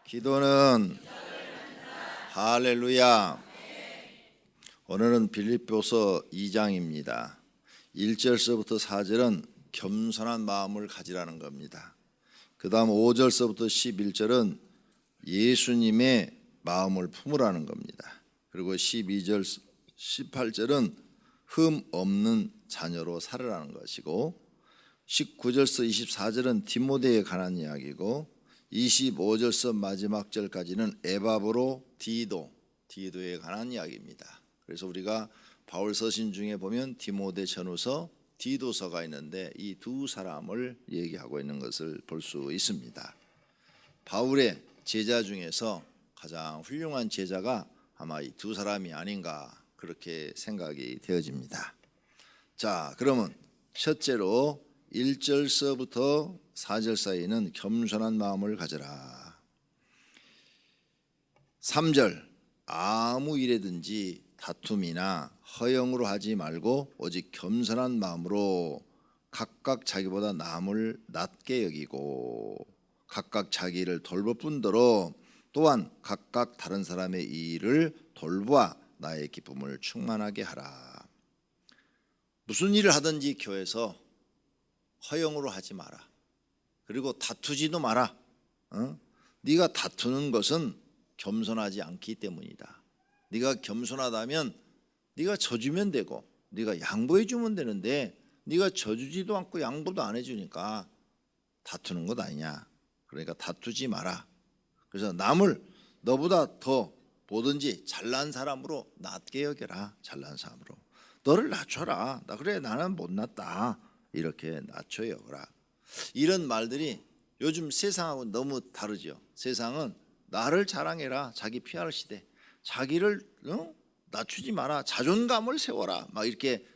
기도는 할렐루야. 오늘은 빌립보서 2장입니다. 1절서부터 4절은 겸손한 마음을 가지라는 겁니다. 그 다음 5절서부터 11절은 예수님의 마음을 품으라는 겁니다. 그리고 12절, 18절은 흠 없는 자녀로 살으라는 것이고 19절서 24절은 디모데에 관한 이야기고 25절서 마지막 절까지는 에바브로 디도에 관한 이야기입니다. 그래서 우리가 바울 서신 중에 보면 디모데 전후서, 디도서가 있는데 이 두 사람을 얘기하고 있는 것을 볼 수 있습니다. 바울의 제자 중에서 가장 훌륭한 제자가 아마 이 두 사람이 아닌가 그렇게 생각이 되어집니다. 자, 그러면 첫째로 1절서부터 4절 사이는 겸손한 마음을 가져라. 3절 아무 일에든지 다툼이나 허영으로 하지 말고 오직 겸손한 마음으로 각각 자기보다 남을 낮게 여기고 각각 자기를 돌볼 뿐더러 또한 각각 다른 사람의 일을 돌보아 나의 기쁨을 충만하게 하라. 무슨 일을 하든지 교회에서 허영으로 하지 마라. 그리고 다투지도 마라. 네가 다투는 것은 겸손하지 않기 때문이다. 네가 겸손하다면 네가 져주면 되고 네가 양보해 주면 되는데 네가 져주지도 않고 양보도 안 해주니까 다투는 것 아니냐. 그러니까 다투지 마라. 그래서 남을 너보다 더 뭐든지 잘난 사람으로 낮게 여겨라. 잘난 사람으로 너를 낮춰라. 나 그래 나는 못났다. 이렇게 낮춰 여겨라. 이런 말들이 요즘 세상하고 너무 다르죠. 세상은 나를 자랑해라. 자기 PR 시대. 자기를 낮추지 마라. 자존감을 세워라. 막 이렇게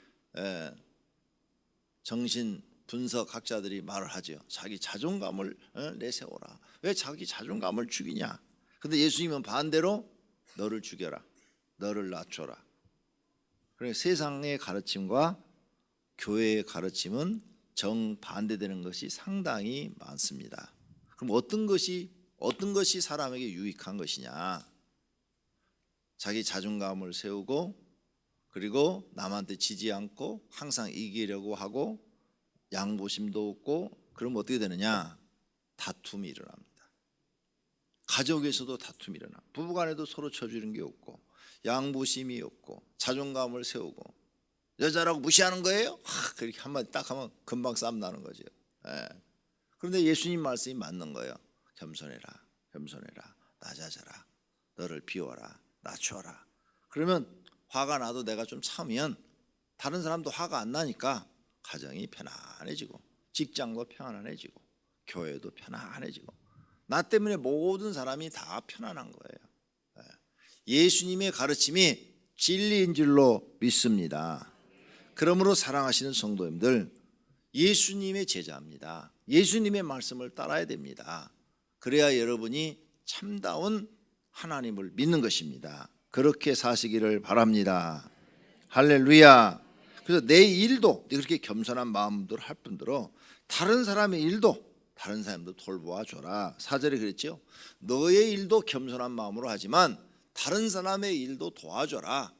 정신 분석 학자들이 말을 하죠. 자기 자존감을 내세워라. 왜 자기 자존감을 죽이냐. 근데 예수님은 반대로 너를 죽여라. 너를 낮춰라. 그러니까 세상의 가르침과 교회의 가르침은 정반대되는 것이 상당히 많습니다. 그럼 어떤 것이 사람에게 유익한 것이냐? 자기 자존감을 세우고 그리고 남한테 지지 않고 항상 이기려고 하고 양보심도 없고 그러면 어떻게 되느냐? 다툼이 일어납니다. 가족에서도 다툼이 일어나. 부부간에도 서로 쳐주는 게 없고 양보심이 없고 자존감을 세우고 여자라고 무시하는 거예요? 그렇게 한마디 딱 하면 금방 싸움 나는 거죠. 그런데 예수님 말씀이 맞는 거예요. 겸손해라. 겸손해라. 낮아져라. 너를 비워라. 낮춰라. 그러면 화가 나도 내가 좀 참으면 다른 사람도 화가 안 나니까 가정이 편안해지고 직장도 편안해지고 교회도 편안해지고 나 때문에 모든 사람이 다 편안한 거예요. 예수님의 가르침이 진리인 줄로 믿습니다. 그러므로 사랑하시는 성도님들, 예수님의 제자입니다. 예수님의 말씀을 따라야 됩니다. 그래야 여러분이 참다운 하나님을 믿는 것입니다. 그렇게 사시기를 바랍니다. 할렐루야. 그래서 내 일도 그렇게 겸손한 마음으로 할 뿐더러 다른 사람의 일도 다른 사람도 돌보아 줘라. 4절에 그랬죠. 너의 일도 겸손한 마음으로 하지만 다른 사람의 일도 도와줘라.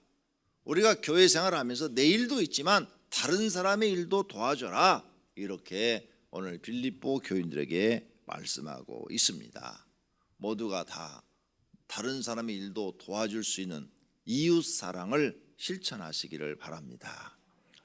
우리가 교회 생활하면서 내 일도 있지만 다른 사람의 일도 도와줘라. 이렇게 오늘 빌립보 교인들에게 말씀하고 있습니다. 모두가 다 다른 사람의 일도 도와줄 수 있는 이웃사랑을 실천하시기를 바랍니다.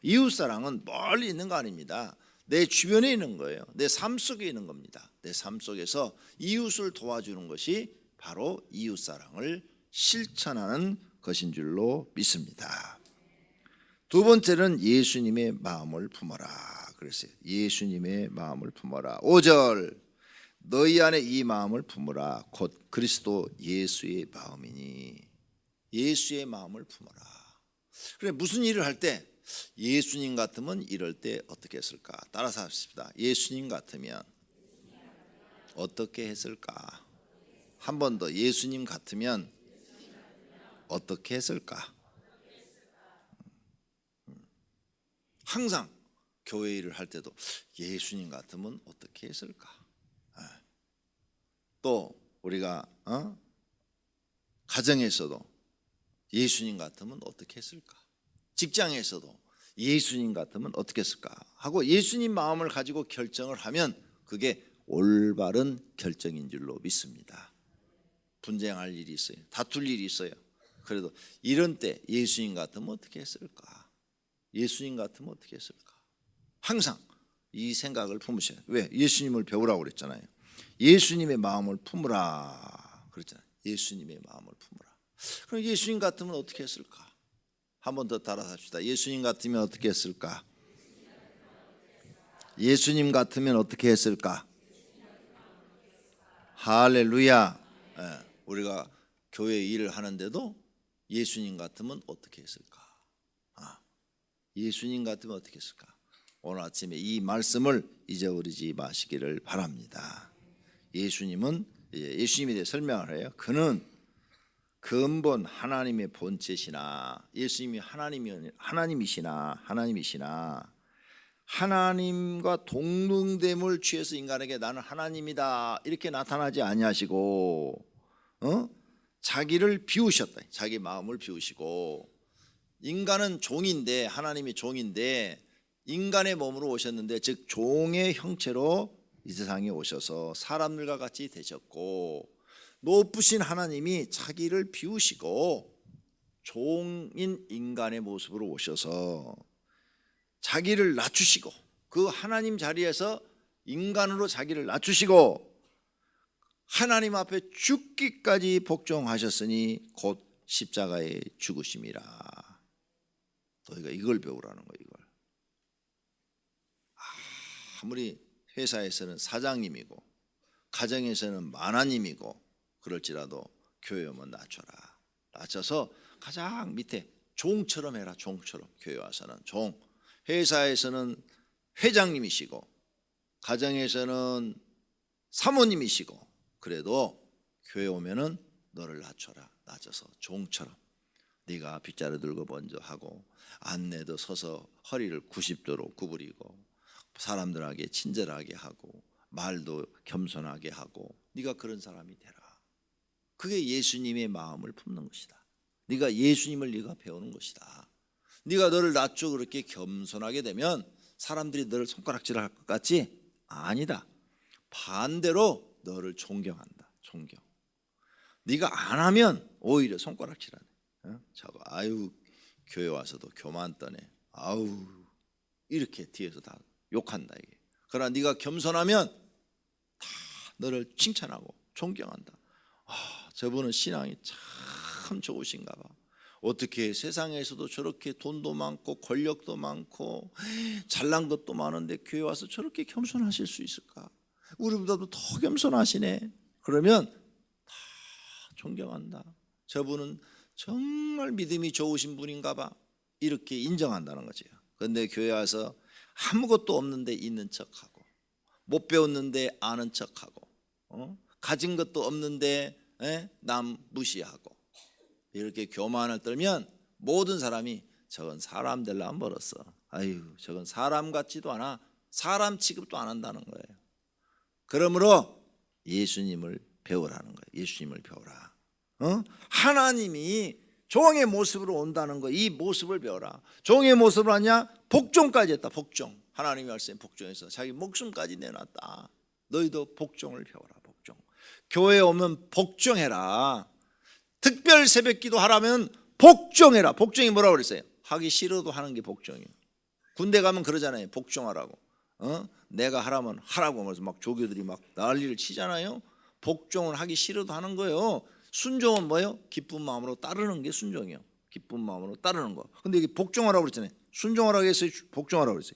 이웃사랑은 멀리 있는 거 아닙니다. 내 주변에 있는 거예요. 내 삶 속에 있는 겁니다. 내 삶 속에서 이웃을 도와주는 것이 바로 이웃사랑을 실천하는 것인 줄로 믿습니다. 두 번째는 예수님의 마음을 품어라. 그랬어요. 예수님의 마음을 품어라. 5절 너희 안에 이 마음을 품어라. 곧 그리스도 예수의 마음이니. 예수의 마음을 품어라. 그래 무슨 일을 할 때 예수님 같으면 이럴 때 어떻게 했을까? 따라서 합시다. 예수님 같으면 어떻게 했을까? 한 번 더 예수님 같으면 어떻게 했을까? 항상 교회 일을 할 때도 예수님 같으면 어떻게 했을까? 또 우리가 가정에서도 예수님 같으면 어떻게 했을까? 직장에서도 예수님 같으면 어떻게 했을까? 하고 예수님 마음을 가지고 결정을 하면 그게 올바른 결정인 줄로 믿습니다. 분쟁할 일이 있어요. 다툴 일이 있어요. 그래도 이런 때 예수님 같으면 어떻게 했을까? 예수님 같으면 어떻게 했을까? 항상 이 생각을 품으셔야 돼요. 왜? 예수님을 배우라고 그랬잖아요. 예수님의 마음을 품으라 그랬잖아요. 예수님의 마음을 품으라. 그럼 예수님 같으면 어떻게 했을까? 한 번 더 따라합시다. 예수님 같으면 어떻게 했을까? 예수님 같으면 어떻게 했을까? 할렐루야. 우리가 교회 일을 하는데도 예수님 같으면 어떻게 했을까? 예수님 같으면 어떻게 했을까? 오늘 아침에 이 말씀을 잊어버리지 마시기를 바랍니다. 예수님은 예수님에 대해 설명을 해요. 그는 근본 하나님의 본체시나 예수님이 하나님이시나 하나님과 동등됨을 취해서 인간에게 나는 하나님이다 이렇게 나타나지 아니하시고 자기를 비우셨다. 자기 마음을 비우시고 인간은 종인데 하나님이 종인데 인간의 몸으로 오셨는데 즉 종의 형체로 이 세상에 오셔서 사람들과 같이 되셨고 높으신 하나님이 자기를 비우시고 종인 인간의 모습으로 오셔서 자기를 낮추시고 그 하나님 자리에서 인간으로 자기를 낮추시고 하나님 앞에 죽기까지 복종하셨으니 곧 십자가에 죽으심이라. 너희가 이걸 배우라는 거예요. 이걸. 아무리 회사에서는 사장님이고 가정에서는 만화님이고 그럴지라도 교회 오면 낮춰라. 낮춰서 가장 밑에 종처럼 해라. 종처럼. 교회 와서는 종. 회사에서는 회장님이시고 가정에서는 사모님이시고 그래도 교회 오면은 너를 낮춰라. 낮춰서 종처럼. 네가 빗자루 들고 먼저 하고 안내도 서서 허리를 90도로 구부리고 사람들에게 친절하게 하고 말도 겸손하게 하고 네가 그런 사람이 되라. 그게 예수님의 마음을 품는 것이다. 네가 예수님을 네가 배우는 것이다. 네가 너를 낮추고 그렇게 겸손하게 되면 사람들이 너를 손가락질할 것 같지? 아니다. 반대로 너를 존경한다. 존경. 네가 안 하면 오히려 손가락질하네. 저거 아유 교회 와서도 교만 떠네. 아우 이렇게 뒤에서 다 욕한다 이게. 그러나 네가 겸손하면 다 너를 칭찬하고 존경한다. 저분은 신앙이 참 좋으신가 봐. 어떻게 세상에서도 저렇게 돈도 많고 권력도 많고 잘난 것도 많은데 교회 와서 저렇게 겸손하실 수 있을까? 우리보다도 더 겸손하시네. 그러면 다 존경한다. 저분은 정말 믿음이 좋으신 분인가 봐. 이렇게 인정한다는 거죠. 그런데 교회 와서 아무것도 없는데 있는 척하고 못 배웠는데 아는 척하고 가진 것도 없는데 남 무시하고 이렇게 교만을 떨면 모든 사람이 저건 사람 되려면 멀었어. 아유 저건 사람 같지도 않아. 사람 취급도 안 한다는 거예요. 그러므로 예수님을 배우라는 거예요. 예수님을 배우라. 하나님이 종의 모습으로 온다는 거, 이 모습을 배워라. 종의 모습을 하냐? 복종까지 했다. 복종. 하나님이 말씀에 복종해서 자기 목숨까지 내놨다. 너희도 복종을 배워라. 복종. 교회에 오면 복종해라. 특별 새벽기도 하라면 복종해라. 복종이 뭐라고 그랬어요? 하기 싫어도 하는 게 복종이에요. 군대 가면 그러잖아요. 복종하라고. 내가 하라면 하라고 하면서 막 조교들이 막 난리를 치잖아요. 복종을 하기 싫어도 하는 거예요. 순종은 뭐예요? 기쁜 마음으로 따르는 게 순종이에요. 기쁜 마음으로 따르는 거. 근데 이게 복종하라고 그랬잖아요. 순종하라고 했어요? 복종하라고 그랬어요?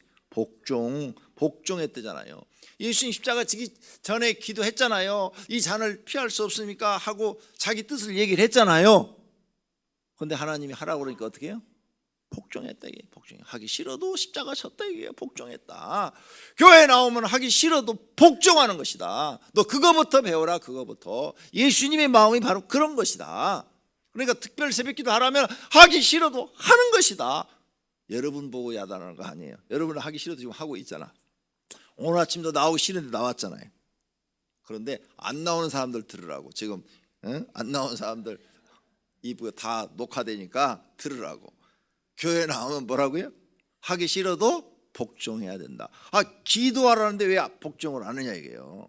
복종했대잖아요. 예수님 십자가 지기 전에 기도했잖아요. 이 잔을 피할 수 없으니까 하고 자기 뜻을 얘기를 했잖아요. 그런데 하나님이 하라고 그러니까 어떻게 해요? 복종했다. 이게 복종해. 하기 싫어도 십자가 졌다. 이게 복종했다. 교회 나오면 하기 싫어도 복종하는 것이다. 너 그거부터 배워라. 그거부터. 예수님의 마음이 바로 그런 것이다. 그러니까 특별 새벽기도 하라면 하기 싫어도 하는 것이다. 여러분 보고 야단하는 거 아니에요. 여러분은 하기 싫어도 지금 하고 있잖아. 오늘 아침도 나오기 싫은데 나왔잖아요. 그런데 안 나오는 사람들 들으라고. 지금 응? 안 나온 사람들 이부 다 녹화되니까 들으라고. 교회 나오면 뭐라고요? 하기 싫어도 복종해야 된다. 기도하라는데 왜 복종을 안 하냐 이게요.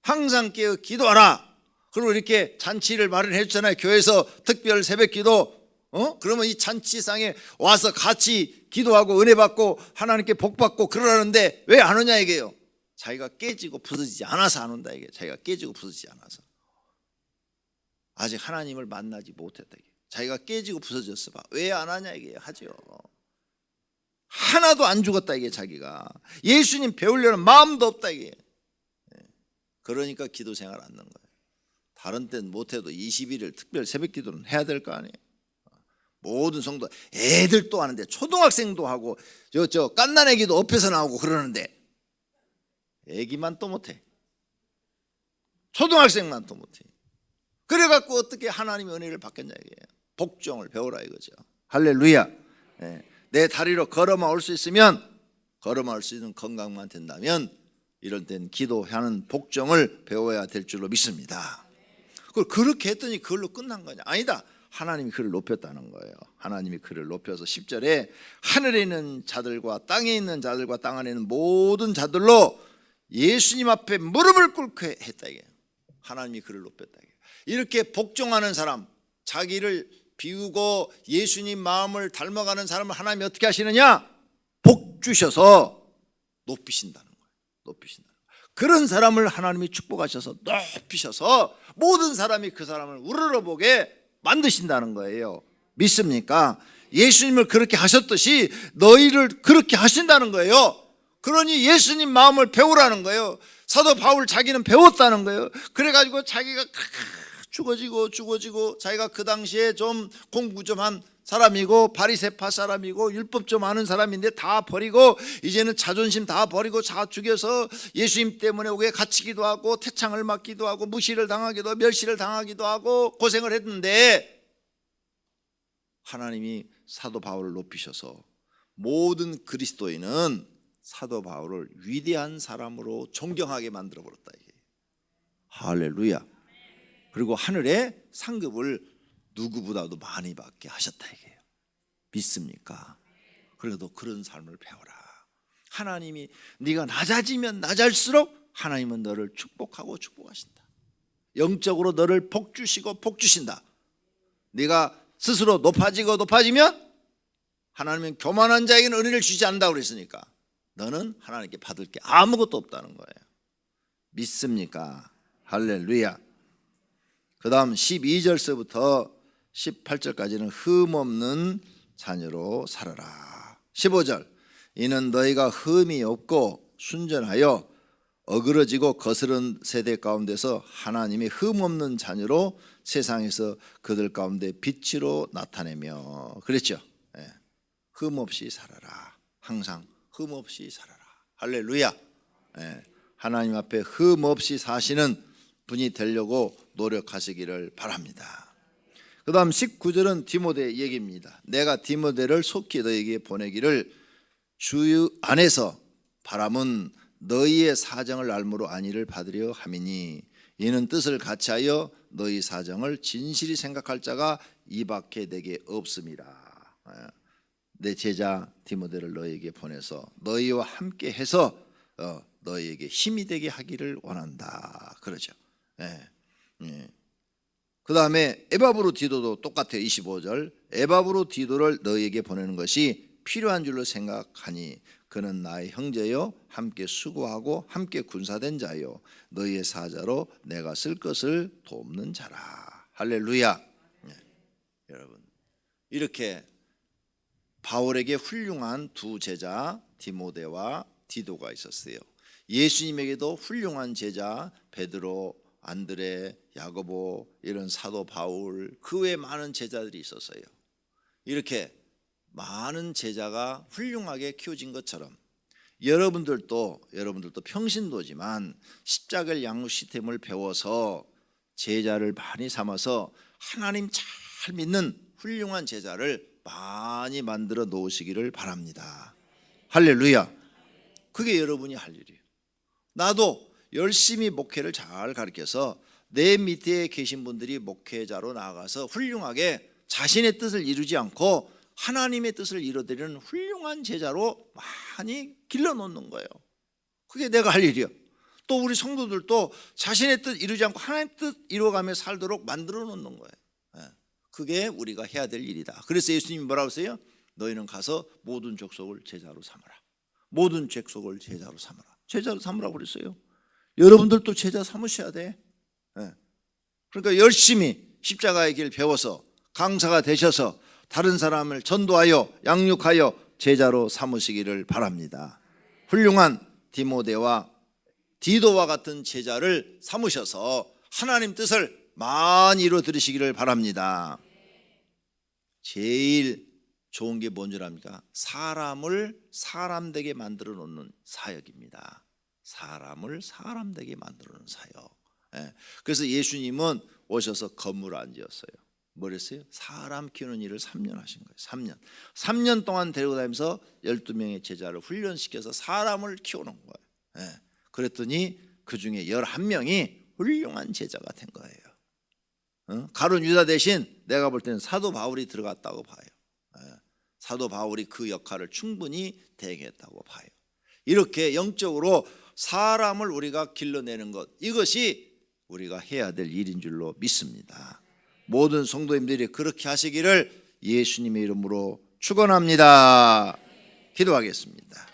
항상 깨어 기도하라. 그리고 이렇게 잔치를 마련해 줬잖아요. 교회에서 특별 새벽기도. 그러면 이 잔치상에 와서 같이 기도하고 은혜 받고 하나님께 복 받고 그러라는데 왜 안 오냐 이게요. 자기가 깨지고 부서지지 않아서 안 온다 이게. 자기가 깨지고 부서지지 않아서. 아직 하나님을 만나지 못했다 이게. 자기가 깨지고 부서졌어 봐. 왜 안 하냐 이게. 하죠. 하나도 안 죽었다 이게. 자기가 예수님 배우려는 마음도 없다 이게. 그러니까 기도 생활 안 하는 거예요. 다른 때는 못해도 21일 특별 새벽 기도는 해야 될 거 아니에요. 모든 성도, 애들도 하는데 초등학생도 하고 저 갓난애기도 옆에서 나오고 그러는데 애기만 또 못해. 초등학생만 또 못해. 그래갖고 어떻게 하나님의 은혜를 받겠냐 이게요. 복종을 배우라 이거죠. 할렐루야. 내 다리로 걸어만 올 수 있으면, 걸어만 올 수 있는 건강만 된다면 이럴 땐 기도하는 복종을 배워야 될 줄로 믿습니다. 그렇게 했더니 그걸로 끝난 거냐? 아니다. 하나님이 그를 높였다는 거예요. 하나님이 그를 높여서 10절에 하늘에 있는 자들과 땅에 있는 자들과 땅 안에 있는 모든 자들로 예수님 앞에 무릎을 꿇게 했다 이게. 하나님이 그를 높였다 이게. 이렇게 복종하는 사람, 자기를 비우고 예수님 마음을 닮아가는 사람을 하나님이 어떻게 하시느냐? 복 주셔서 높이신다는 거예요. 높이신다. 그런 사람을 하나님이 축복하셔서 높이셔서 모든 사람이 그 사람을 우러러보게 만드신다는 거예요. 믿습니까? 예수님을 그렇게 하셨듯이 너희를 그렇게 하신다는 거예요. 그러니 예수님 마음을 배우라는 거예요. 사도 바울 자기는 배웠다는 거예요. 그래가지고 자기가 죽어지고 자기가 그 당시에 좀 공부 좀 한 사람이고 바리새파 사람이고 율법 좀 아는 사람인데 다 버리고 이제는 자존심 다 버리고 다 죽여서 예수님 때문에 왜 갇히기도 하고 태창을 맞기도 하고 무시를 당하기도 하고 멸시를 당하기도 하고 고생을 했는데 하나님이 사도 바울을 높이셔서 모든 그리스도인은 사도 바울을 위대한 사람으로 존경하게 만들어 버렸다 이게. 할렐루야. 그리고 하늘의 상급을 누구보다도 많이 받게 하셨다 이게요. 믿습니까? 그래도 그런 삶을 배워라. 하나님이 네가 낮아지면 낮을수록 하나님은 너를 축복하고 축복하신다. 영적으로 너를 복 주시고 복 주신다. 네가 스스로 높아지면 하나님은 교만한 자에게는 은혜를 주지 않는다고 그랬으니까 너는 하나님께 받을 게 아무것도 없다는 거예요. 믿습니까? 할렐루야. 그 다음 12절서부터 18절까지는 흠없는 자녀로 살아라. 15절 이는 너희가 흠이 없고 순전하여 어그러지고 거스른 세대 가운데서 하나님의 흠없는 자녀로 세상에서 그들 가운데 빛으로 나타내며 그랬죠. 흠없이 살아라. 항상 흠없이 살아라. 할렐루야. 하나님 앞에 흠없이 사시는 분이 되려고 노력하시기를 바랍니다. 그 다음 19절은 디모데 얘기입니다. 내가 디모데를 속히 너에게 보내기를 주 안에서 바람은 너희의 사정을 알므로 안위를 받으려 함이니 이는 뜻을 같이하여 너희 사정을 진실히 생각할 자가 이밖에 내게 없음이라. 내 제자 디모데를 너희에게 보내서 너희와 함께 해서 너희에게 힘이 되게 하기를 원한다. 그러죠. 그 다음에 에바브로 디도도 똑같아요. 25절 에바브로 디도를 너희에게 보내는 것이 필요한 줄로 생각하니 그는 나의 형제요 함께 수고하고 함께 군사된 자요 너희의 사자로 내가 쓸 것을 돕는 자라. 할렐루야. 여러분 이렇게 바울에게 훌륭한 두 제자 디모데와 디도가 있었어요. 예수님에게도 훌륭한 제자 베드로, 안드레, 야고보 이런 사도 바울 그 외에 많은 제자들이 있었어요. 이렇게 많은 제자가 훌륭하게 키워진 것처럼 여러분들도 평신도지만 십자가의 양육 시스템을 배워서 제자를 많이 삼아서 하나님 잘 믿는 훌륭한 제자를 많이 만들어 놓으시기를 바랍니다. 할렐루야. 그게 여러분이 할 일이에요. 나도 열심히 목회를 잘 가르쳐서 내 밑에 계신 분들이 목회자로 나아가서 훌륭하게 자신의 뜻을 이루지 않고 하나님의 뜻을 이루어드리는 훌륭한 제자로 많이 길러놓는 거예요. 그게 내가 할 일이요. 또 우리 성도들도 자신의 뜻 이루지 않고 하나님의 뜻 이루어가며 살도록 만들어 놓는 거예요. 그게 우리가 해야 될 일이다. 그래서 예수님이 뭐라고 했어요? 너희는 가서 모든 족속을 제자로 삼으라. 모든 족속을 제자로 삼으라. 제자로 삼으라고 그랬어요. 여러분들도 제자 삼으셔야 돼. 그러니까 열심히 십자가의 길 배워서 강사가 되셔서 다른 사람을 전도하여 양육하여 제자로 삼으시기를 바랍니다. 훌륭한 디모데와 디도와 같은 제자를 삼으셔서 하나님 뜻을 많이 이루어 들으시기를 바랍니다. 제일 좋은 게 뭔 줄 압니까? 사람을 사람되게 만들어 놓는 사역입니다. 사람을 사람되게 만들어 놓는 사역. 그래서 예수님은 오셔서 건물 안 지었어요. 뭐랬어요? 사람 키우는 일을 3년 하신 거예요. 3년 동안 데리고 다니면서 12명의 제자를 훈련시켜서 사람을 키우는 거예요. 그랬더니 그 중에 11명이 훌륭한 제자가 된 거예요. 가룟 유다 대신 내가 볼 때는 사도 바울이 들어갔다고 봐요. 사도 바울이 그 역할을 충분히 대행했다고 봐요. 이렇게 영적으로 사람을 우리가 길러내는 것, 이것이 우리가 해야 될 일인 줄로 믿습니다. 모든 성도님들이 그렇게 하시기를 예수님의 이름으로 축원합니다. 기도하겠습니다.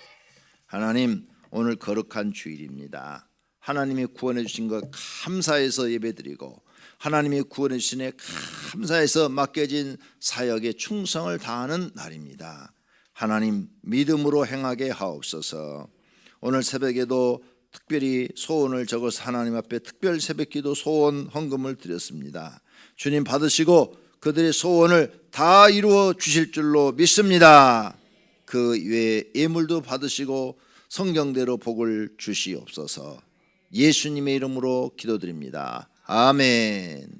하나님, 오늘 거룩한 주일입니다. 하나님이 구원해 주신 것 감사해서 예배드리고 하나님이 구원해 주시네 감사해서 맡겨진 사역에 충성을 다하는 날입니다. 하나님, 믿음으로 행하게 하옵소서. 오늘 새벽에도 특별히 소원을 적어서 하나님 앞에 특별 새벽기도 소원 헌금을 드렸습니다. 주님 받으시고 그들의 소원을 다 이루어 주실 줄로 믿습니다. 그 외에 예물도 받으시고 성경대로 복을 주시옵소서. 예수님의 이름으로 기도드립니다. 아멘.